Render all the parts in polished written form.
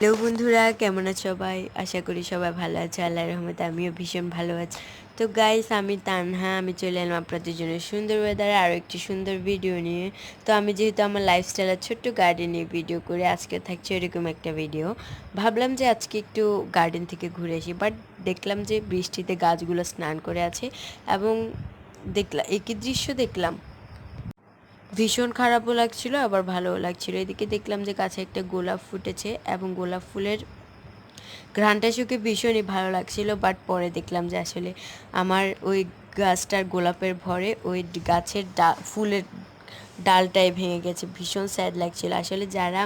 Hello বন্ধুরা, কেমন আছো সবাই? আশা করি সবাই ভালো আছে। আল্লাহর রহমতে আমিও ভীষণ ভালো আছি। তো গাইস, আমি তানহা। আমি চলে এলাম আপনাদের জন্য সুন্দর ওয়েদারে আরও একটি সুন্দর ভিডিও নিয়ে। তো আমি যেহেতু আমার লাইফস্টাইলের ছোট্ট গার্ডেন নিয়ে ভিডিও করে আজকে থাকছে এরকম একটা ভিডিও, ভাবলাম যে আজকে একটু গার্ডেন থেকে ঘুরে আসি। বাট দেখলাম যে বৃষ্টিতে গাছগুলো স্নান করে আছে এবং একই দৃশ্য দেখলাম, ভীষণ খারাপও লাগছিল আবার ভালোও লাগছিল। এদিকে দেখলাম যে গাছে একটা গোলাপ ফুটেছে এবং গোলাপ ফুলের ঘ্রাণটা শুকে ভীষণই ভালো লাগছিল। বাট পরে দেখলাম যে আসলে আমার ওই গাছটার গোলাপের ভরে ওই গাছের ফুলের ডালটাই ভেঙে গেছে। ভীষণ স্যাড লাগছিল। আসলে যারা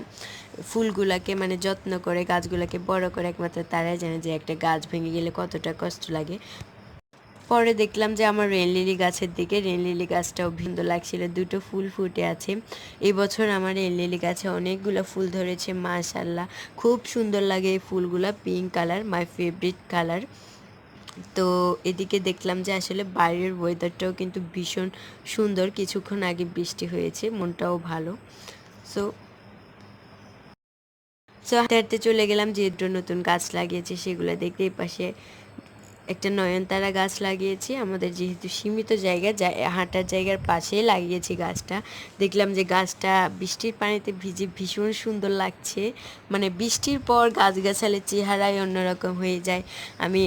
ফুলগুলাকে মানে যত্ন করে, গাছগুলোকে বড় করে, একমাত্র তারাই জানে যে একটা গাছ ভেঙে গেলে কতটা কষ্ট লাগে। পরে দেখলাম যে আমার রেন লিলি গাছের দিকে রেন লিলি গাছটাও সুন্দর লাগছিল, দুটো ফুল ফুটে আছে। এবছর আমার রেন লিলি গাছে অনেকগুলো ফুল ধরেছে, মাশাল্লাহ খুব সুন্দর লাগে এই ফুলগুলা। Pink colour, my favourite colour. তো এদিকে দেখলাম যে আসলে বাইরের ওয়েদারটাও কিন্তু ভীষণ সুন্দর। কিছুক্ষণ আগে বৃষ্টি হয়েছে, মনটাও ভালো। সো সো হাঁটতে হাঁটতে চলে গেলাম, যে নতুন গাছ লাগিয়েছে সেগুলো দেখতে। এই পাশে একটা নয়নতারা গাছ লাগিয়েছি। আমাদের যেহেতু সীমিত জায়গা, হাঁটার জায়গার পাশেই লাগিয়েছি গাছটা। দেখলাম যে গাছটা বৃষ্টির পানিতে ভিজে ভীষণ সুন্দর লাগছে। মানে বৃষ্টির পর গাছগাছালির চেহারাই অন্যরকম হয়ে যায়। আমি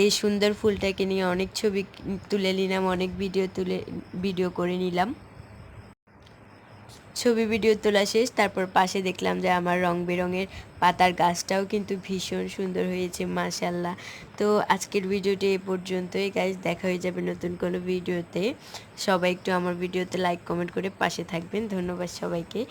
এই সুন্দর ফুলটাকে নিয়ে অনেক ছবি তুলে নিলাম, অনেক ভিডিও করে নিলাম। ছবি ভিডিও তোলা শেষ, তারপর পাশে দেখলাম যে আমার রং বেরঙের পাতার গাছটাও কিন্তু ভীষণ সুন্দর হয়েছে, মাশাল্লাহ। তো আজকের ভিডিওটি এ পর্যন্তই গাইজ, দেখা হয়ে যাবে নতুন কোনো ভিডিওতে। সবাই একটু আমার ভিডিওতে লাইক কমেন্ট করে পাশে থাকবেন। ধন্যবাদ সবাইকে।